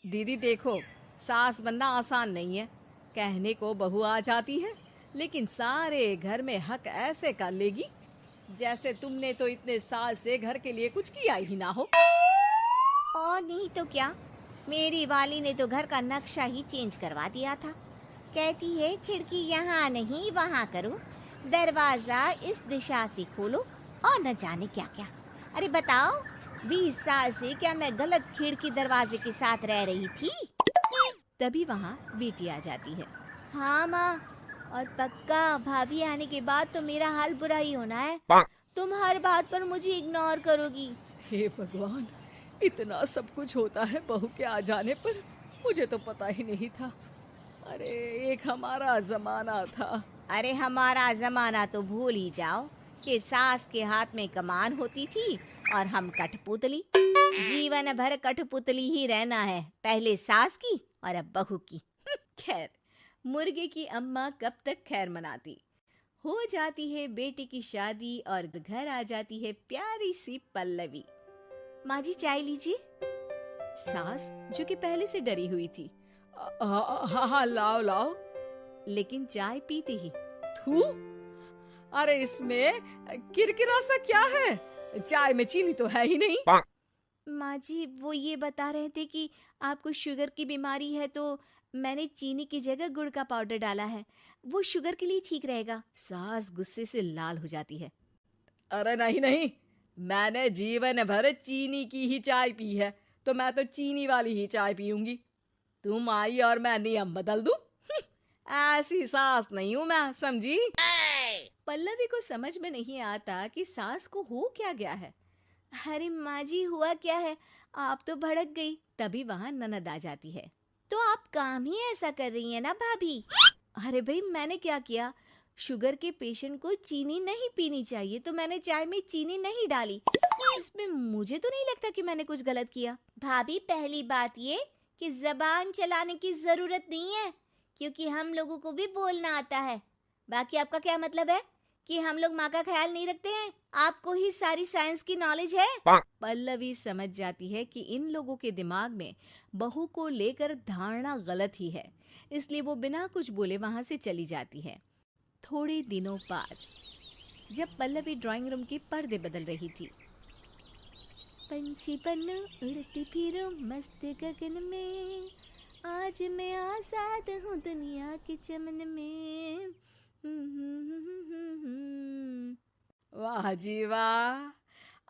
दीदी देखो, सास बनना आसान नहीं है। कहने को बहू आ जाती है, लेकिन सारे घर में हक ऐसे कर लेगी जैसे तुमने तो इतने साल से घर के लिए कुछ किया ही ना हो। और नहीं तो क्या, मेरी वाली ने तो घर का नक्शा ही चेंज करवा दिया था। कहती है खिड़की यहाँ नहीं वहाँ करो, दरवाजा इस दिशा से खोलो और न जाने क्या क्या। अरे बताओ, 20 साल से क्या मैं गलत खिड़की दरवाजे के साथ रह रही थी? तभी वहाँ बेटी आ जाती है। हाँ माँ, और पक्का भाभी आने के बाद तो मेरा हाल बुरा ही होना है। तुम हर बात पर मुझे इग्नोर करोगी। हे भगवान, इतना सब कुछ होता है बहू के आ जाने पर, मुझे तो पता ही नहीं था। अरे एक हमारा जमाना था। अरे हमारा जमाना तो भूल ही जाओ कि सास के हाथ में कमान होती थी और हम कठपुतली। जीवन भर कठपुतली ही रहना है, पहले सास की और अब बहू की। खैर, मुर्गे की अम्मा कब तक खैर मनाती। हो जाती है बेटी की शादी और घर आ जाती है प्यारी सी पल्लवी। माँ जी चाय लीजिए। सास जो कि पहले से डरी हुई थी, हाँ हाँ लाओ लाओ, लेकिन चाय पीती ही थू, अरे इसमें किरकिरा सा क्या है? चाय में चीनी तो है ही नहीं। माँ जी वो ये बता रहे थे कि आपको शुगर की बीमारी है, तो मैंने चीनी की जगह गुड़ का पाउडर डाला है, वो शुगर के लिए ठीक रहेगा। सास गुस्से से लाल हो जाती है। अरे नहीं नहीं, मैंने जीवन भर चीनी की ही चाय पी है, तो मैं तो चीनी वाली ही चाय पीऊंगी। तुम आई और मैं नियम बदल दूं? ऐसी सास नहीं हूं मैं, समझी? पल्लवी को समझ में नहीं आता कि सास को हो क्या गया है। अरे माँ जी हुआ क्या है, आप तो भड़क गई। तभी वहां ननद आ जाती है। तो आप काम ही ऐसा कर रही हैं ना भाभी? अरे भाई मैंने क्या किया? शुगर के पेशेंट को चीनी नहीं पीनी चाहिए, तो मैंने चाय में चीनी नहीं डाली। इसमें मुझे तो नहीं लगता कि मैंने कुछ गलत किया। भाभी पहली बात ये कि जबान चलाने की जरूरत नहीं है, क्योंकि हम लोगों को भी बोलना आता है। बाकी आपका क्या मतलब है कि हम लोग माँ का ख्याल नहीं रखते हैं? आपको ही सारी साइंस की नॉलेज है। पल्लवी समझ जाती है कि इन लोगों के दिमाग में बहू को लेकर धारणा गलत ही है, इसलिए वो बिना कुछ बोले वहां से चली जाती है। थोड़े दिनों बाद जब पल्लवी ड्राइंग रूम के पर्दे बदल रही थी, पंछी बन उड़ती फिरूं मस्त गगन में, आज मैं आजाद हूँ दुनिया के चमन में। वाह जी वाह,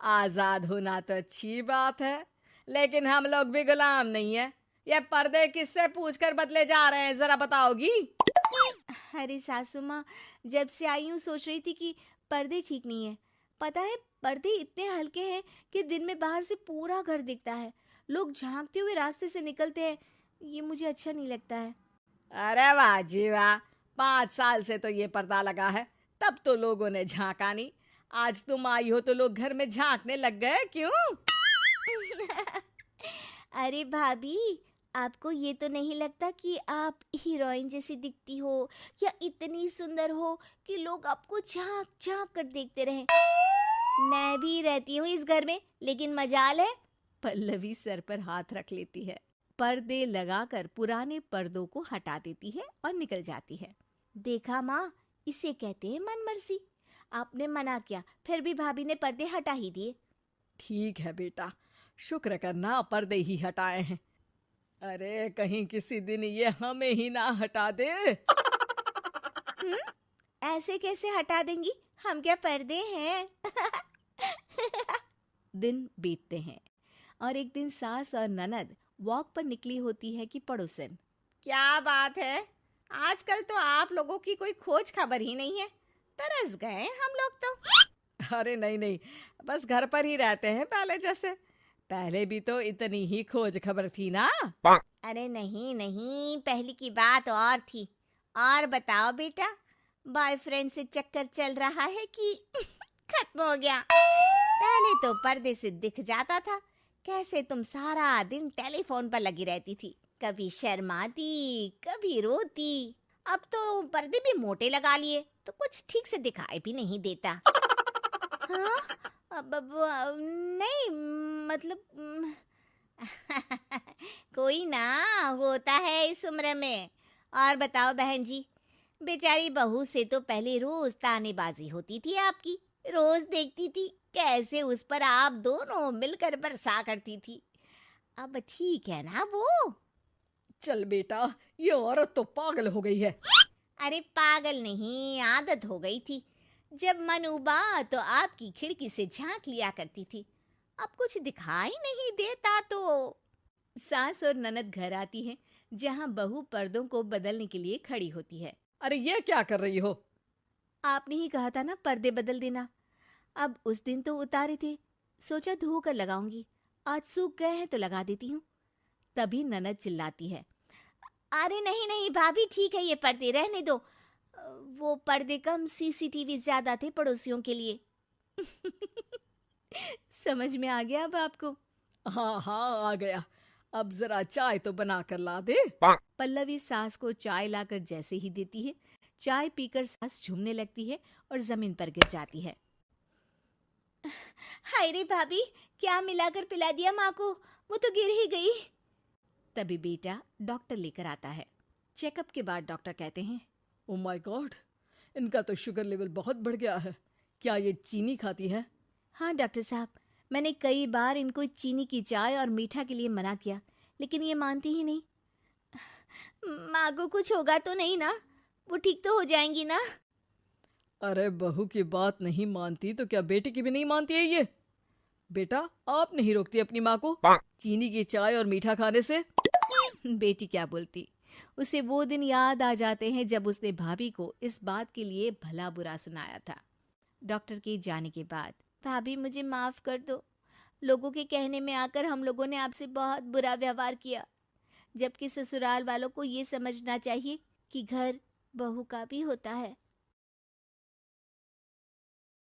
आजाद होना तो अच्छी बात है, लेकिन हम लोग भी गुलाम नहीं है। ये पर्दे किससे पूछकर बदले जा रहे हैं, जरा बताओगी? अरे सासू माँ, जब से आई हूँ सोच रही थी कि पर्दे ठीक नहीं है। पता है, पर्दे इतने हल्के हैं कि दिन में बाहर से पूरा घर दिखता है। लोग झांकते हुए रास्ते से निकलते हैं, ये मुझे अच्छा नहीं लगता है। अरे वाह जी वाह, 5 साल से तो ये पर्दा लगा है, तब तो लोगों ने झांका नहीं। आज तुम आई हो तो लोग घर में झांकने लग गए, क्यों? अरे भाभी, आपको ये तो नहीं लगता कि आप हीरोइन जैसी दिखती हो, या इतनी सुंदर हो कि लोग आपको झांक झांक कर देखते रहें? मैं भी रहती हूँ इस घर में, लेकिन मजाल है। पल्लवी सर पर हाथ रख लेती है, पर्दे लगाकर पुराने पर्दों को हटा देती है और निकल जाती है। देखा माँ, इसे कहते हैं मनमर्जी। आपने मना किया, फिर भी भाभी ने पर्दे हटा ही दिए। ठीक है बेटा, शुक्र करना पर्दे ही हटाए हैं। अरे कहीं किसी दिन ये हमें ही ना हटा दे। ऐसे कैसे हटा देंगी, हम क्या पर्दे हैं? दिन बीतते हैं और एक दिन सास और ननद वॉक पर निकली होती है कि पड़ोसन। क्या बात है, आजकल तो आप लोगों की कोई खोज खबर ही नहीं है। तरस गए हम लोग तो। अरे नहीं नहीं, बस घर पर ही रहते हैं पहले जैसे। पहले भी तो इतनी ही खोज खबर थी ना। अरे नहीं नहीं, पहले की बात और थी। और बताओ बेटा, बॉयफ्रेंड से चक्कर चल रहा है कि खत्म हो गया? पहले तो पर्दे से दिख जाता था कैसे तुम सारा दिन टेलीफोन पर लगी रहती थी, कभी शर्माती कभी रोती। अब तो पर्दे भी मोटे लगा लिए तो कुछ ठीक से दिखाई भी नहीं देता। हाँ, अब नहीं मतलब कोई ना, होता है इस उम्र में। और बताओ बहन जी, बेचारी बहू से तो पहले रोज तानेबाजी होती थी आपकी। रोज देखती थी कैसे उस पर आप दोनों मिलकर बरसा करती थी। अब ठीक है ना वो? चल बेटा, ये औरत तो पागल हो गई है। अरे पागल नहीं, आदत हो गई थी। जब मन उबा तो आपकी खिड़की से झांक लिया करती थी। अब कुछ दिखाई नहीं देता तो। सास और ननद घर आती हैं, जहां बहू पर्दों को बदलने के लिए खड़ी होती है। अरे ये क्या कर रही हो? आपने ही कहा था ना पर्दे बदल देना। अब उस दिन तो उतारे थे, सोचा धोकर लगाऊंगी। आज सूख गए हैं तो लगा देती हूँ। तभी ननद चिल्लाती है, अरे नहीं नहीं भाभी, ठीक है ये पर्दे रहने दो। वो पर्दे कम, सीसीटीवी ज्यादा थे पड़ोसियों के लिए। समझ में आ गया अब आपको? हाँ हाँ, आ गया। अब जरा चाय तो बना कर ला दे। पल्लवी सास को चाय लाकर जैसे ही देती है, चाय पीकर सास झूमने लगती है और जमीन पर गिर जाती है। हाय रे भाभी, क्या मिलाकर पिला दिया माँ को, वो तो गिर ही गई। तभी बेटा डॉक्टर लेकर आता है। चेकअप के बाद डॉक्टर कहते हैं, ओ माय गॉड, इनका तो शुगर लेवल बहुत बढ़ गया है। क्या ये चीनी खाती है? हाँ डॉक्टर साहब, मैंने कई बार इनको चीनी की चाय और मीठा के लिए मना किया, लेकिन ये मानती ही नहीं। माँ को कुछ होगा तो नहीं ना? वो ठीक तो हो जाएंगी ना? अरे बहू की बात नहीं मानती तो क्या बेटी की भी नहीं मानती है ये? बेटा, आप नहीं रोकती अपनी माँ को चीनी की चाय और मीठा खाने से? बेटी क्या बोलती, उसे वो दिन याद आ जाते हैं जब उसने भाभी को इस बात के लिए भला बुरा सुनाया था। डॉक्टर के जाने के बाद, भाभी मुझे माफ कर दो, लोगों के कहने में आकर हम लोगों ने आपसे बहुत बुरा व्यवहार किया, जबकि ससुराल वालों को ये समझना चाहिए कि घर बहू का भी होता है।